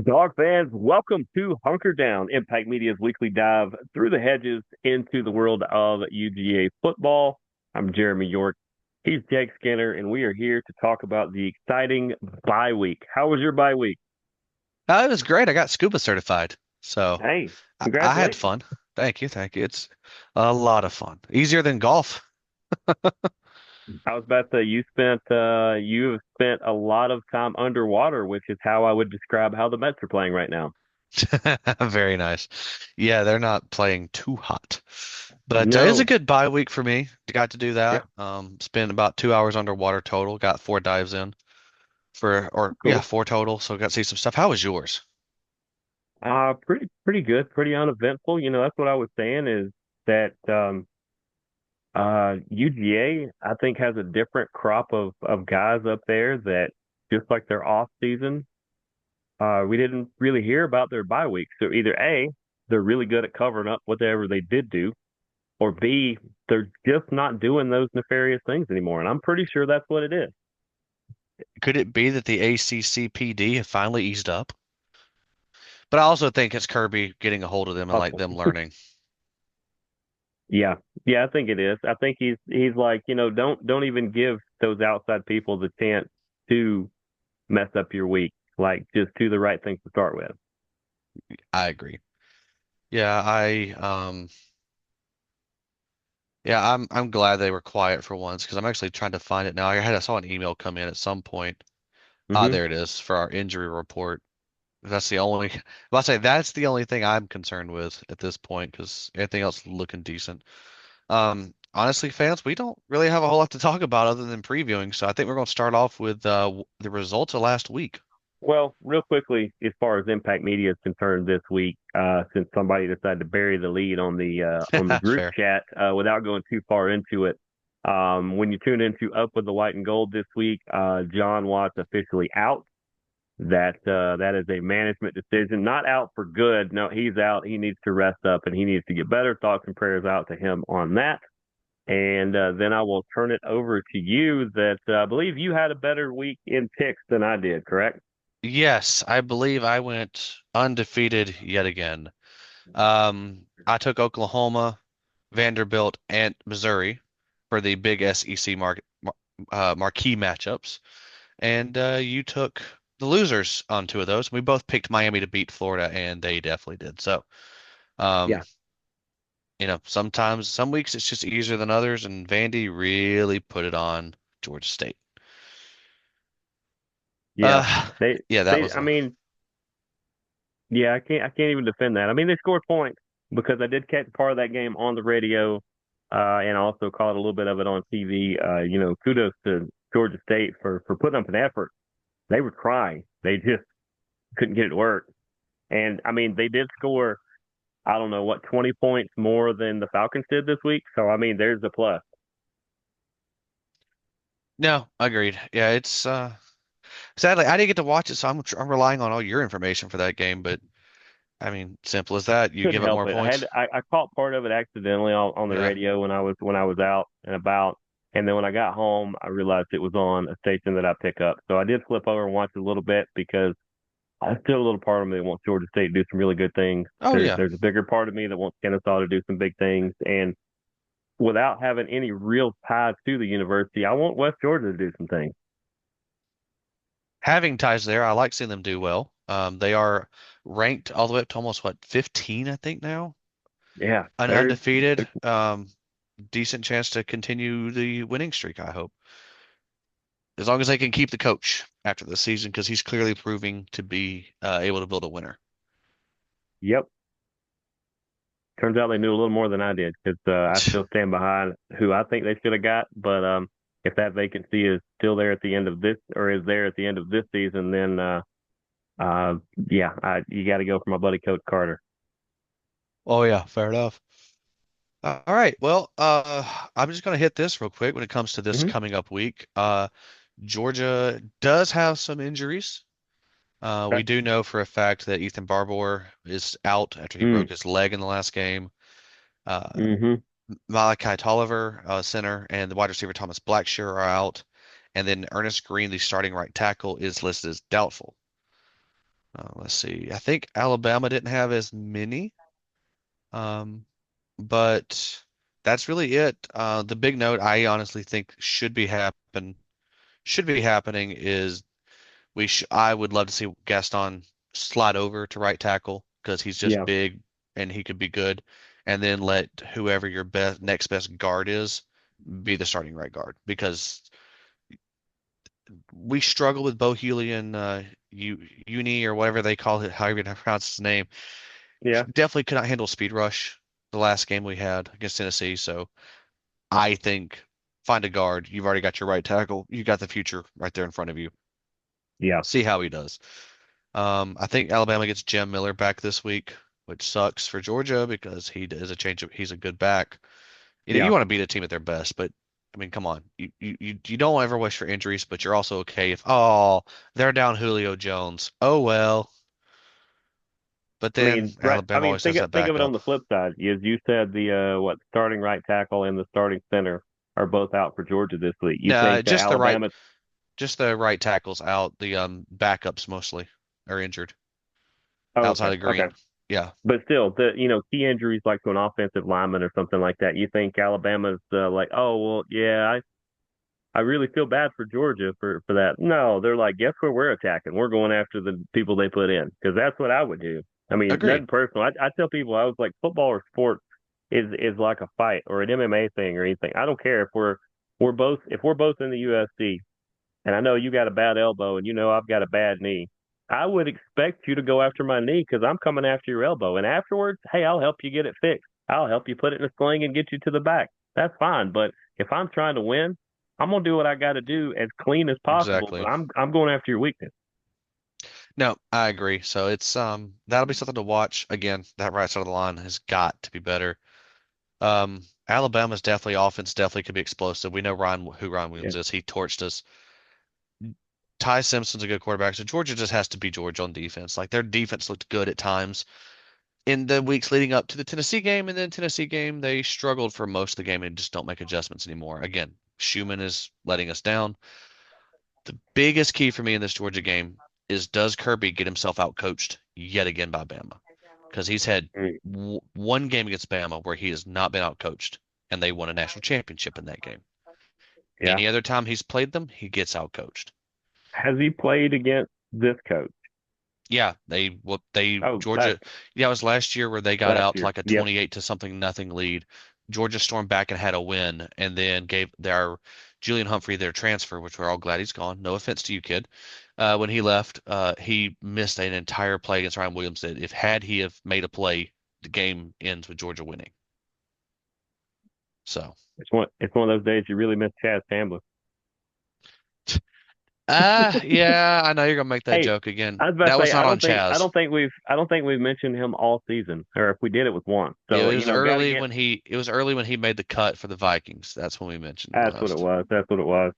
Dog fans, welcome to Hunker Down, Impact Media's weekly dive through the hedges into the world of UGA football. I'm Jeremy York. He's Jake Skinner, and we are here to talk about the exciting bye week. How was your bye week? It was great. I got scuba certified, so Hey, I had congratulations. fun. Thank you, thank you. It's a lot of fun. Easier than golf. I was about to say you have spent a lot of time underwater, which is how I would describe how the Mets are playing right now. Very nice. Yeah, they're not playing too hot, but it was a No. good bye week for me. Got to do Yeah, that. Spent about 2 hours underwater total. Got 4 dives in or yeah, cool. four total. So got to see some stuff. How was yours? Pretty good, pretty uneventful. That's what I was saying is that UGA, I think, has a different crop of guys up there that just like their off season, we didn't really hear about their bye week. So either A, they're really good at covering up whatever they did do, or B, they're just not doing those nefarious things anymore. And I'm pretty sure that's what it is. Could it be that the ACCPD have finally eased up? But I also think it's Kirby getting a hold of them and like Hustle. them learning. Yeah. Yeah, I think it is. I think he's like, don't even give those outside people the chance to mess up your week. Like just do the right things to start with. I agree. Yeah, I'm glad they were quiet for once because I'm actually trying to find it now. I saw an email come in at some point. Ah, Hmm. there it is for our injury report. That's the only, well, I say that's the only thing I'm concerned with at this point because everything else looking decent. Honestly, fans, we don't really have a whole lot to talk about other than previewing. So I think we're going to start off with the results of last week. Well, real quickly, as far as Impact Media is concerned this week, since somebody decided to bury the lead on the group Fair. chat without going too far into it, when you tune into Up with the White and Gold this week, John Watts officially out. That is a management decision, not out for good. No, he's out. He needs to rest up and he needs to get better. Thoughts and prayers out to him on that. And then I will turn it over to you. That I believe you had a better week in picks than I did, correct? Yes, I believe I went undefeated yet again. I took Oklahoma, Vanderbilt, and Missouri for the big SEC marquee matchups, and you took the losers on two of those. We both picked Miami to beat Florida, and they definitely did. So, um, Yeah, sometimes some weeks it's just easier than others, and Vandy really put it on Georgia State. yeah. Uh, They yeah, that they. was I a mean, yeah. I can't even defend that. I mean, they scored points because I did catch part of that game on the radio, and I also caught a little bit of it on TV. Kudos to Georgia State for putting up an effort. They were trying. They just couldn't get it to work. And I mean, they did score. I don't know what 20 points more than the Falcons did this week. So I mean, there's the plus. no, agreed. Yeah, it's sadly I didn't get to watch it, so I'm relying on all your information for that game. But I mean, simple as that. You Couldn't give up help more it. points. I caught part of it accidentally on the Yeah. radio when I was out and about, and then when I got home, I realized it was on a station that I pick up. So I did flip over and watch it a little bit because I still a little part of me that wants Georgia State to do some really good things. Oh yeah. There's a bigger part of me that wants Kennesaw to do some big things, and without having any real ties to the university, I want West Georgia to do some things. Having ties there, I like seeing them do well. They are ranked all the way up to almost what 15, I think now, Yeah, undefeated. Decent chance to continue the winning streak, I hope, as long as they can keep the coach after the season because he's clearly proving to be able to build a winner. yep. Turns out they knew a little more than I did because I still stand behind who I think they should have got. But if that vacancy is still there at the end of this, or is there at the end of this season, then uh, yeah, you got to go for my buddy Coach Carter. Oh yeah, fair enough. All right. Well, I'm just going to hit this real quick when it comes to this Hmm. coming up week. Georgia does have some injuries. We Okay. do know for a fact that Ethan Barbour is out after he broke Mm. his leg in the last game. Uh, Hmm. Malachi Tolliver, center, and the wide receiver Thomas Blackshear are out. And then Ernest Green, the starting right tackle, is listed as doubtful. Let's see. I think Alabama didn't have as many, um, but that's really it. The big note I honestly think should be happening is I would love to see Gaston slide over to right tackle because he's just Yeah, big and he could be good, and then let whoever your best next best guard is be the starting right guard because we struggle with Bo Hughley and Uni or whatever they call it, however you pronounce his name. yeah. Definitely could not handle speed rush the last game we had against Tennessee. So I think find a guard. You've already got your right tackle. You got the future right there in front of you. Yeah, See how he does. I think Alabama gets Jim Miller back this week, which sucks for Georgia because he's a good back. You know, yeah. you want to beat a team at their best, but I mean, come on. You don't ever wish for injuries, but you're also okay if they're down Julio Jones. Oh well. But I then mean, right. I Alabama mean, always has that think of it on backup. the flip side. As you said, the starting right tackle and the starting center are both out for Georgia this week. You No, think Alabama? just the right tackles out. The backups mostly are injured Oh, outside okay, of okay. Green. Yeah, But still, the key injuries like to an offensive lineman or something like that. You think Alabama's like, oh well, yeah, I really feel bad for Georgia for that. No, they're like, guess where we're attacking? We're going after the people they put in because that's what I would do. I mean, agreed. nothing personal. I tell people I was like, football or sport is like a fight or an MMA thing or anything. I don't care if we're both in the UFC and I know you got a bad elbow and you know I've got a bad knee. I would expect you to go after my knee because I'm coming after your elbow. And afterwards, hey, I'll help you get it fixed. I'll help you put it in a sling and get you to the back. That's fine. But if I'm trying to win, I'm gonna do what I got to do as clean as possible. But Exactly. I'm going after your weakness. No, I agree. So it's that'll be something to watch. Again, that right side of the line has got to be better. Alabama's definitely offense definitely could be explosive. We know who Ryan Yeah. Williams is. He torched us. Ty Simpson's a good quarterback, so Georgia just has to be Georgia on defense. Like their defense looked good at times in the weeks leading up to the Tennessee game, and then Tennessee game they struggled for most of the game and just don't make adjustments anymore. Again, Schumann is letting us down. The biggest key for me in this Georgia game is does Kirby get himself out coached yet again by Bama? Because he's had Mm. one game against Bama where he has not been out coached, and they won a national championship in that game. Yeah. Any other time he's played them, he gets out coached. Has he played against this coach? Yeah, Oh, that's Georgia. Yeah, it was last year where they got last out to year. like a Yep. 28 to something nothing lead. Georgia stormed back and had a win, and then gave their Julian Humphrey their transfer, which we're all glad he's gone. No offense to you, kid. When he left, he missed an entire play against Ryan Williams. That if had he have made a play, the game ends with Georgia winning. So, It's one of those days you really miss Chaz Chambliss. yeah, I know you're gonna make that Hey, joke again. I was about That to say was not on Chaz. I don't think we've mentioned him all season, or if we did, it was once. So got to get. It was early when he made the cut for the Vikings. That's when we mentioned him That's what it last. was. That's what it was.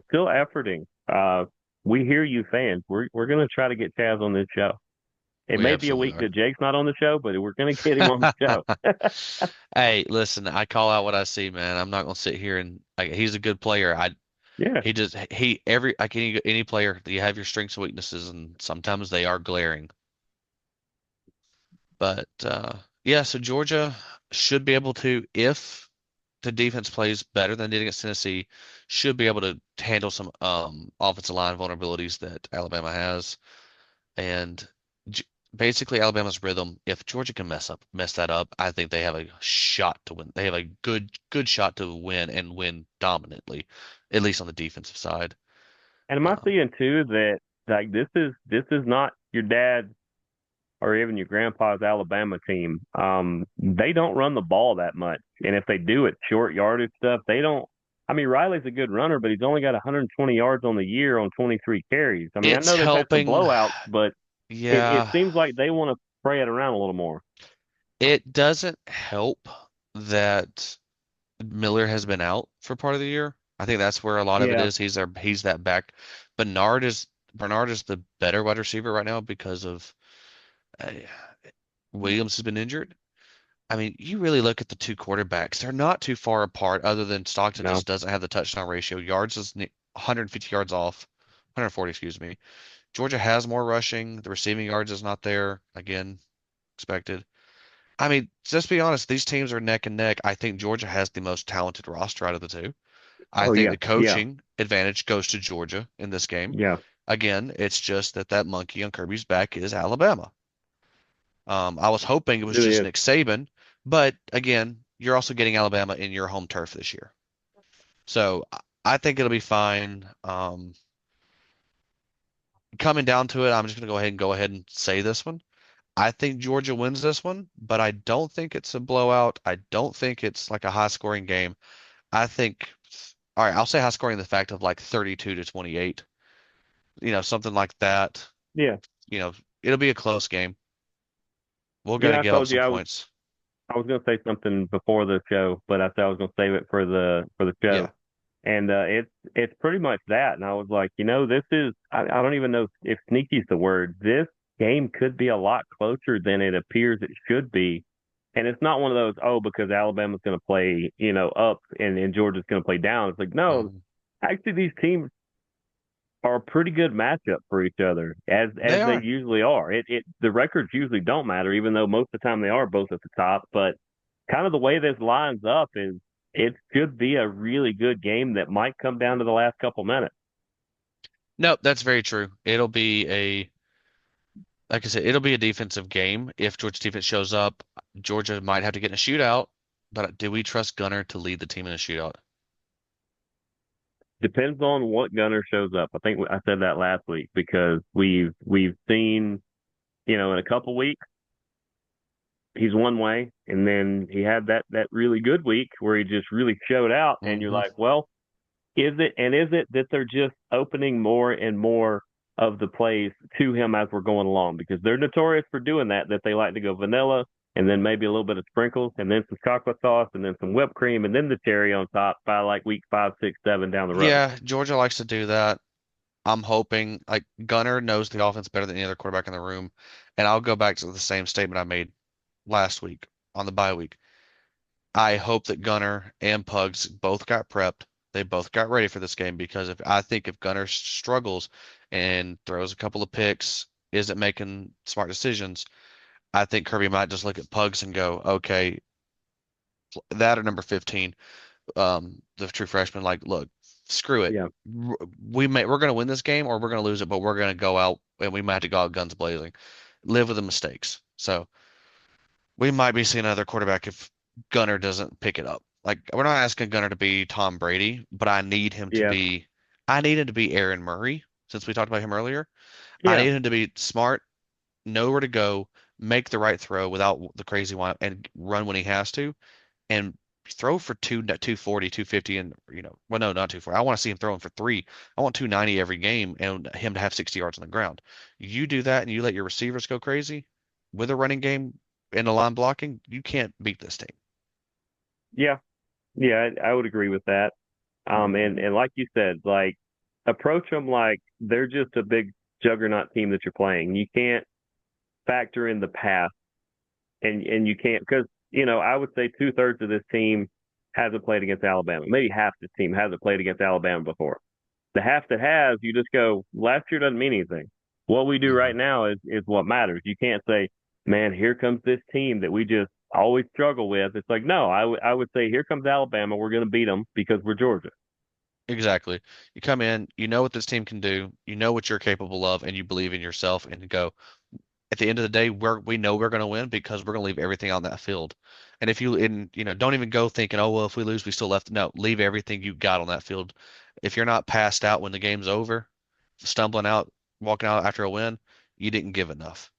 Still efforting. We hear you fans. We're gonna try to get Chaz on this show. It We may be a absolutely week are. that Jake's not on the show, but we're gonna get him on the show. Hey, listen, I call out what I see, man. I'm not gonna sit here and like he's a good player. Yeah. He just he every like any player, you have your strengths and weaknesses, and sometimes they are glaring. But yeah, so Georgia should be able to, if the defense plays better than it did against Tennessee, should be able to handle some offensive line vulnerabilities that Alabama has. And j basically Alabama's rhythm, if Georgia can mess that up, I think they have a shot to win. They have a good shot to win and win dominantly, at least on the defensive side. And am I Um, seeing too that like this is not your dad's or even your grandpa's Alabama team. They don't run the ball that much, and if they do, it's short yardage stuff. They don't. I mean, Riley's a good runner, but he's only got 120 yards on the year on 23 carries. I mean, I it's know they've had some helping. blowouts, but it Yeah, seems like they want to spray it around a little more. it doesn't help that Miller has been out for part of the year. I think that's where a lot of it Yeah, is. He's that back. Bernard is the better wide receiver right now because of uh, Williams has been injured. I mean, you really look at the two quarterbacks, they're not too far apart, other than Stockton no, just doesn't have the touchdown ratio. Yards is 150 yards off 140, excuse me. Georgia has more rushing. The receiving yards is not there. Again, expected. I mean, just be honest, these teams are neck and neck. I think Georgia has the most talented roster out of the two. I Oh think yeah, the yeah, coaching advantage goes to Georgia in this game. yeah. Again, it's just that that monkey on Kirby's back is Alabama. I was hoping it It was really just is. Nick Saban, but again, you're also getting Alabama in your home turf this year. So I think it'll be fine. Coming down to it, I'm just going to go ahead and say this one. I think Georgia wins this one, but I don't think it's a blowout. I don't think it's like a high scoring game. I think, all right, I'll say high scoring in the fact of like 32 to 28, something like that. Yeah. You know, it'll be a close game. We're You going know, to I give up told some you I was points. I was gonna say something before the show, but I said I was gonna save it for the show. Yeah. And it's pretty much that. And I was like, this is I don't even know if sneaky is the word. This game could be a lot closer than it appears it should be. And it's not one of those, oh, because Alabama's gonna play, up and Georgia's gonna play down. It's like, no, Mhm. actually these teams are a pretty good matchup for each other, as They they are. usually are. The records usually don't matter, even though most of the time they are both at the top. But kind of the way this lines up is it should be a really good game that might come down to the last couple minutes. Nope, that's very true. Like I said, it'll be a defensive game. If Georgia defense shows up, Georgia might have to get in a shootout. But do we trust Gunner to lead the team in a shootout? Depends on what gunner shows up. I think I said that last week because we've seen in a couple weeks he's one way, and then he had that really good week where he just really showed out, and you're Hmm. like, well, is it that they're just opening more and more of the plays to him as we're going along? Because they're notorious for doing that they like to go vanilla and then maybe a little bit of sprinkles and then some chocolate sauce and then some whipped cream and then the cherry on top by like week 5, 6, 7 down the road. Yeah, Georgia likes to do that. I'm hoping like Gunner knows the offense better than any other quarterback in the room. And I'll go back to the same statement I made last week on the bye week. I hope that Gunner and Pugs both got prepped. They both got ready for this game because if Gunner struggles and throws a couple of picks, isn't making smart decisions, I think Kirby might just look at Pugs and go, okay, that or number 15, the true freshman, like, look, screw it. Yeah. We're going to win this game or we're going to lose it, but we're going to go out and we might have to go out guns blazing, live with the mistakes. So we might be seeing another quarterback if Gunner doesn't pick it up. Like we're not asking Gunner to be Tom Brady, but Yeah. I need him to be Aaron Murray since we talked about him earlier. I Yeah. need him to be smart, know where to go, make the right throw without the crazy one, and run when he has to, and throw for 240, 250, and well, no, not 240. I want to see him throwing for three. I want 290 every game and him to have 60 yards on the ground. You do that and you let your receivers go crazy with a running game and a line blocking, you can't beat this team. Yeah. Yeah. I would agree with that. And like you said, like approach them like they're just a big juggernaut team that you're playing. You can't factor in the past, and you can't because I would say 2/3 of this team hasn't played against Alabama. Maybe half the team hasn't played against Alabama before. The half that has, you just go, last year doesn't mean anything. What we do Hmm. right now is what matters. You can't say, man, here comes this team that we just always struggle with. It's like, no, I would say, here comes Alabama. We're going to beat them because we're Georgia. Exactly. You come in, you know what this team can do, you know what you're capable of, and you believe in yourself and go, at the end of the day, we know we're going to win because we're going to leave everything on that field. And if you in you know don't even go thinking, oh well, if we lose, we still left. No, leave everything you got on that field. If you're not passed out when the game's over, stumbling out, walking out after a win, you didn't give enough.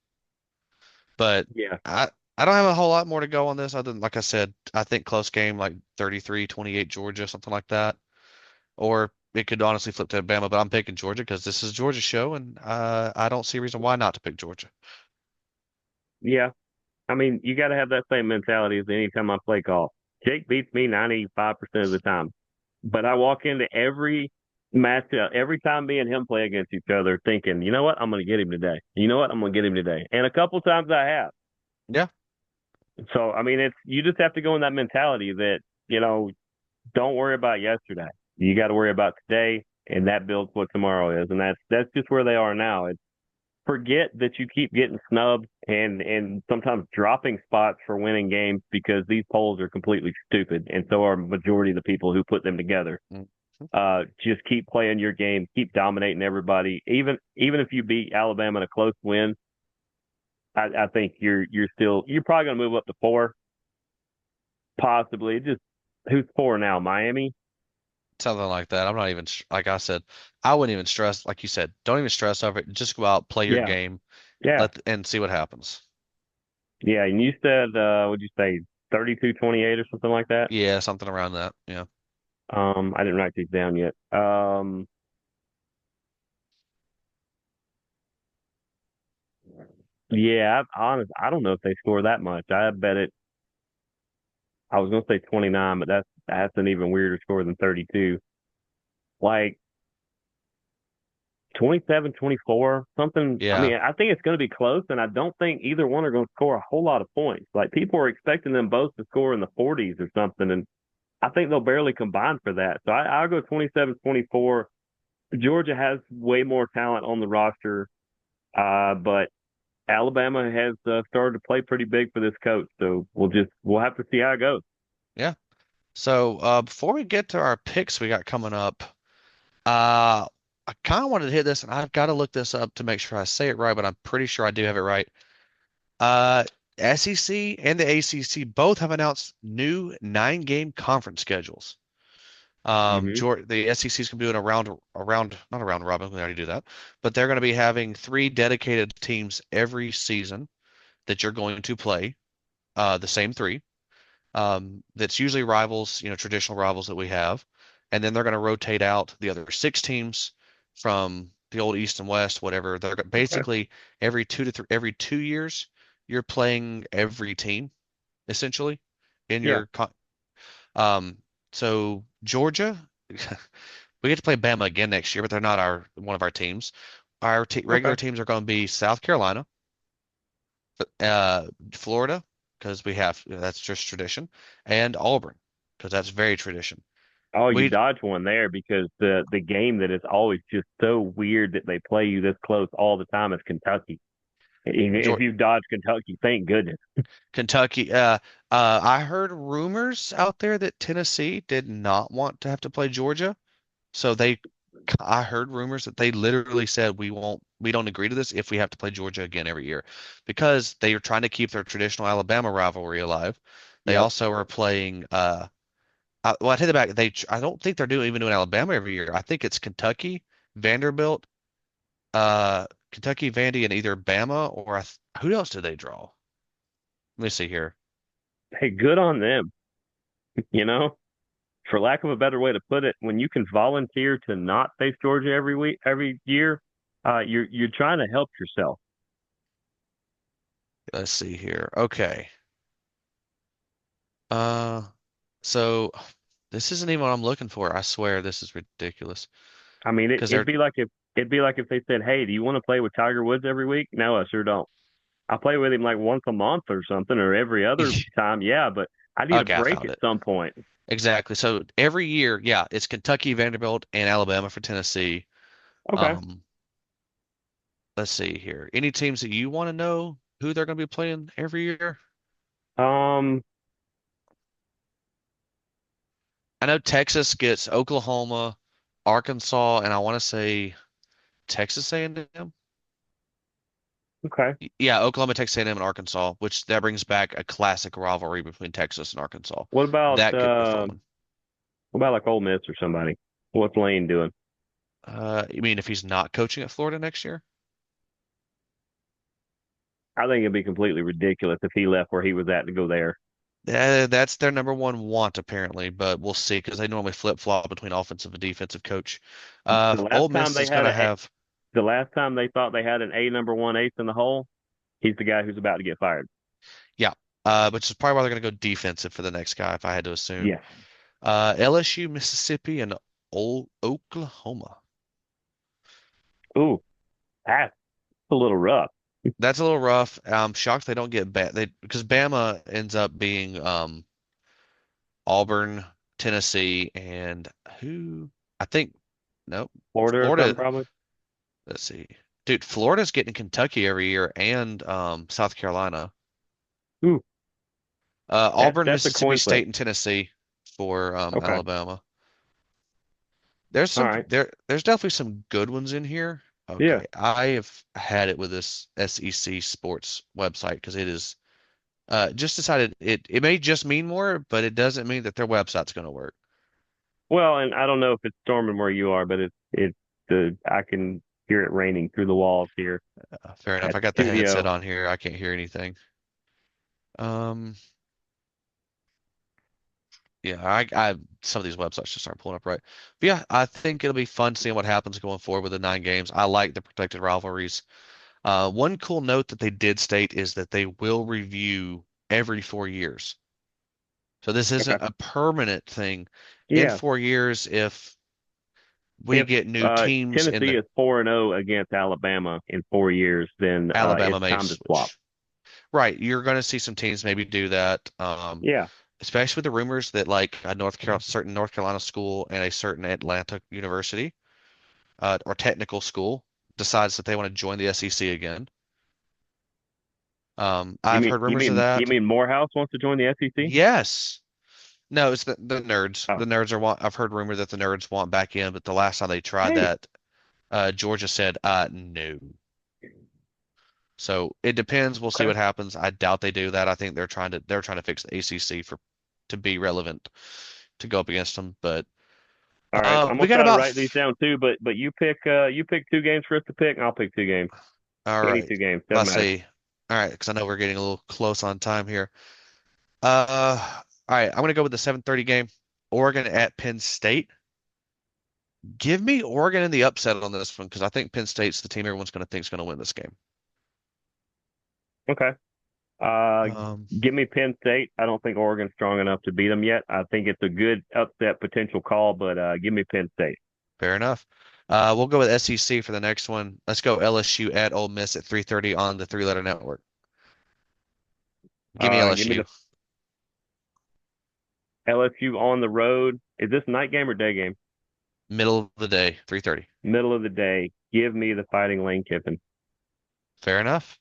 But Yeah. I don't have a whole lot more to go on this other than like I said, I think close game like 33-28 Georgia, something like that. Or it could honestly flip to Alabama, but I'm picking Georgia because this is Georgia's show, and I don't see a reason why not to pick Georgia. Yeah. I mean, you got to have that same mentality as any time I play golf. Jake beats me 95% of the time, but I walk into every matchup, every time me and him play against each other, thinking, you know what, I'm going to get him today. You know what, I'm going to get him today. And a couple times I have. Yeah, So I mean, it's you just have to go in that mentality that you know, don't worry about yesterday. You got to worry about today. and that builds what tomorrow is, and that's just where they are now. It's forget that you keep getting snubbed and sometimes dropping spots for winning games because these polls are completely stupid, and so are majority of the people who put them together. Mhm. Just keep playing your game, keep dominating everybody. Even if you beat Alabama in a close win, I think you're probably going to move up to 4, possibly. Just who's 4 now? Miami. Something like that. I'm not even, like I said, I wouldn't even stress, like you said, don't even stress over it. Just go out, play your Yeah, game, yeah, and see what happens. yeah. And you said, what'd you say, 32-28 or something like that? Yeah, something around that. Yeah. I didn't write these down yet. Yeah, I don't know if they score that much. I bet it. I was gonna say 29, but that's an even weirder score than 32. Like 27-24, something. I Yeah. mean, I think it's going to be close, and I don't think either one are going to score a whole lot of points. Like people are expecting them both to score in the 40s or something, and I think they'll barely combine for that. So I'll go 27-24. Georgia has way more talent on the roster, but Alabama has started to play pretty big for this coach. So we'll have to see how it goes. Yeah. So before we get to our picks we got coming up, uh, I kind of wanted to hit this, and I've got to look this up to make sure I say it right, but I'm pretty sure I do have it right. Uh, SEC and the ACC both have announced new 9-game conference schedules. Hmm. The SEC is going to be doing not a round robin, we already do that, but they're going to be having 3 dedicated teams every season that you're going to play, the same 3. That's usually rivals, traditional rivals that we have. And then they're going to rotate out the other 6 teams from the old East and West, whatever. Okay. Basically every 2 years, you're playing every team essentially in Yeah. your um. So Georgia, we get to play Bama again next year, but they're not our one of our teams. Our Okay. regular teams are going to be South Carolina, Florida, because that's just tradition, and Auburn, because that's very tradition. Oh, you We dodged one there because the game that is always just so weird that they play you this close all the time is Kentucky. If Georgia, you dodge Kentucky, thank goodness. Kentucky. I heard rumors out there that Tennessee did not want to have to play Georgia, so I heard rumors that they literally said we don't agree to this if we have to play Georgia again every year, because they are trying to keep their traditional Alabama rivalry alive. They Yep. also are playing. Well, I take it back. I don't think they're even doing Alabama every year. I think it's Kentucky, Vanderbilt, Kentucky, Vandy, and either Bama or who else did they draw? Let me see here. Hey, good on them. You know, for lack of a better way to put it, when you can volunteer to not face Georgia every week, every year, you're trying to help yourself. Let's see here. Okay. Uh, so this isn't even what I'm looking for. I swear this is ridiculous. I mean, Because it'd they're be like if they said, "Hey, do you want to play with Tiger Woods every week?" No, I sure don't. I play with him like once a month or something, or every other time. Yeah, but I need a okay, I break found at it. some point. Exactly. So every year, yeah, it's Kentucky, Vanderbilt, and Alabama for Tennessee. Okay. Um, let's see here. Any teams that you want to know who they're going to be playing every year? Um, I know Texas gets Oklahoma, Arkansas, and I want to say Texas A&M. okay. Yeah, Oklahoma, Texas A&M, and Arkansas, which that brings back a classic rivalry between Texas and Arkansas. What about That could be fun. like Ole Miss or somebody? What's Lane doing? You mean if he's not coaching at Florida next year? I think it'd be completely ridiculous if he left where he was at to go there. That's their number one want apparently, but we'll see because they normally flip-flop between offensive and defensive coach. The Ole last time Miss they is had going to a have, the last time they thought they had an A number one ace in the hole, he's the guy who's about to get fired. yeah, which is probably why they're going to go defensive for the next guy, if I had to assume. Yeah. LSU, Mississippi, and old Oklahoma. Ooh, that's a little rough. That's a little rough. I'm shocked they don't get because Bama ends up being Auburn, Tennessee, and who I think. Nope. Florida or something Florida, probably. let's see. Dude, Florida's getting Kentucky every year and South Carolina. Ooh, Auburn, that's a Mississippi coin flip. State, and Tennessee for Okay, Alabama. all right, There's definitely some good ones in here. yeah. Okay, I have had it with this SEC sports website because it is just decided it may just mean more, but it doesn't mean that their website's going to work. Well, and I don't know if it's storming where you are, but it's the I can hear it raining through the walls here Fair enough. at I the got the headset studio. on here. I can't hear anything. Um, yeah, I some of these websites just aren't pulling up right. But yeah, I think it'll be fun seeing what happens going forward with the 9 games. I like the protected rivalries. One cool note that they did state is that they will review every 4 years. So this Okay, isn't a permanent thing. In yeah. 4 years, if we If get new teams in Tennessee the is 4-0 against Alabama in 4 years, then Alabama it's may time to swap. switch. Right, you're going to see some teams maybe do that. Yeah, Especially with the rumors that like a certain North Carolina school and a certain Atlanta university or technical school decides that they want to join the SEC again. you I've mean heard you rumors of mean you that. mean Morehouse wants to join the SEC? Yes. No, it's the nerds. Oh, The nerds are want. I've heard rumor that the nerds want back in, but the last time they tried hey, that, Georgia said, no. So it depends. We'll see okay, what happens. I doubt they do that. I think they're trying to fix the ACC for to be relevant to go up against them. But all right. I'm we gonna got try to about write these down too, but you pick 2 games for us to pick, and I'll pick 2 games. all Any right. 2 games doesn't Let's matter. see. All right, because I know we're getting a little close on time here. All right. I'm gonna go with the 7:30 game. Oregon at Penn State. Give me Oregon in the upset on this one because I think Penn State's the team everyone's going to think is going to win this game. Okay. Uh, Um, Give me Penn State. I don't think Oregon's strong enough to beat them yet. I think it's a good upset potential call, but give me Penn State. Fair enough. We'll go with SEC for the next one. Let's go LSU at Ole Miss at 3:30 on the three-letter network. Give me Give me LSU. the LSU on the road. Is this night game or day game? Middle of the day, 3:30. Middle of the day. Give me the Fighting Lane Kiffin. Fair enough.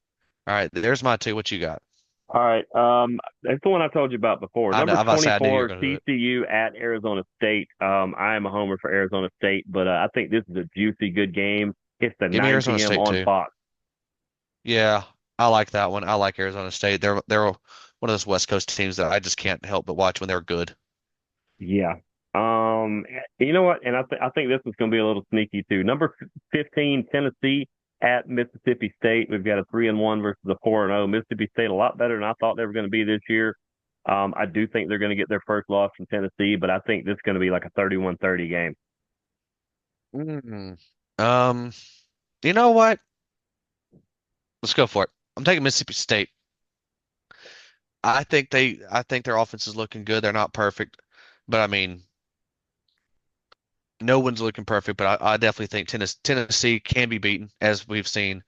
All right, there's my two. What you got? All right. That's the one I told you about before. I know. Number I'm about to say I knew you were 24, going to do it. TCU at Arizona State. I am a homer for Arizona State, but I think this is a juicy, good game. It's the Give me Arizona 9 p.m. State on too. Fox. Yeah, I like that one. I like Arizona State. They're one of those West Coast teams that I just can't help but watch when they're good. Yeah. You know what? And I think this is going to be a little sneaky too. Number 15, Tennessee at Mississippi State. We've got a 3-1 versus a 4-0. Mississippi State a lot better than I thought they were going to be this year. I do think they're going to get their first loss from Tennessee, but I think this is going to be like a 31-30 game. Mm. Um, you know what? Let's go for it. I'm taking Mississippi State. I think their offense is looking good. They're not perfect, but I mean, no one's looking perfect. But I definitely think Tennessee can be beaten, as we've seen.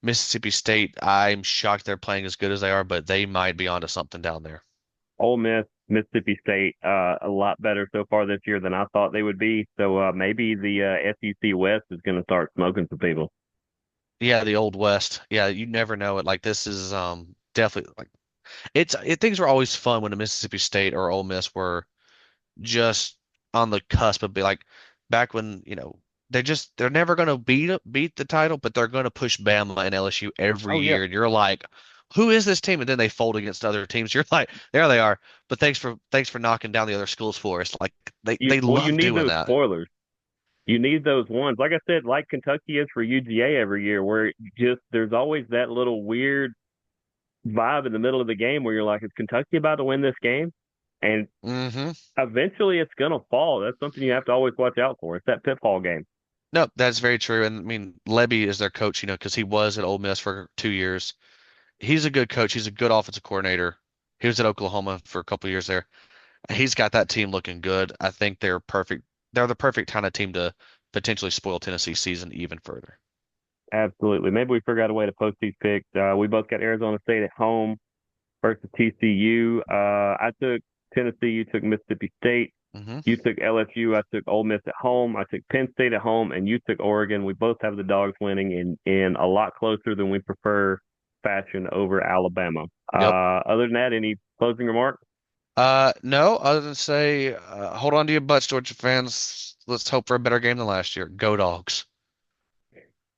Mississippi State, I'm shocked they're playing as good as they are, but they might be onto something down there. Ole Miss, Mississippi State, a lot better so far this year than I thought they would be. So maybe the SEC West is going to start smoking some people. Yeah, the Old West. Yeah, you never know it. Like this is definitely like things were always fun when the Mississippi State or Ole Miss were just on the cusp of be like back when, they're never going to beat the title, but they're going to push Bama and LSU every Oh yeah, year. And you're like, who is this team? And then they fold against other teams. You're like, there they are. But thanks for knocking down the other schools for us. Like they you love need doing those that. spoilers. You need those ones. Like I said, like Kentucky is for UGA every year, where just there's always that little weird vibe in the middle of the game where you're like, is Kentucky about to win this game? And Hmm. eventually it's going to fall. That's something you have to always watch out for. It's that pitfall game. No, that's very true. And I mean, Lebby is their coach, because he was at Ole Miss for 2 years. He's a good coach. He's a good offensive coordinator. He was at Oklahoma for a couple of years there. He's got that team looking good. I think they're perfect. They're the perfect kind of team to potentially spoil Tennessee's season even further. Absolutely. Maybe we figured out a way to post these picks. We both got Arizona State at home versus TCU. I took Tennessee. You took Mississippi State. Hmm. You took LSU, I took Ole Miss at home, I took Penn State at home, and you took Oregon. We both have the dogs winning in a lot closer than we prefer fashion over Alabama. Yep. Other than that, any closing remarks? No, other than say, hold on to your butts, Georgia fans. Let's hope for a better game than last year. Go Dogs.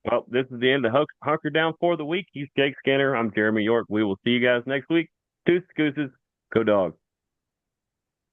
Well, this is the end of Hunker Down for the week. He's Jake Skinner. I'm Jeremy York. We will see you guys next week. Deuces, gooses, go dogs.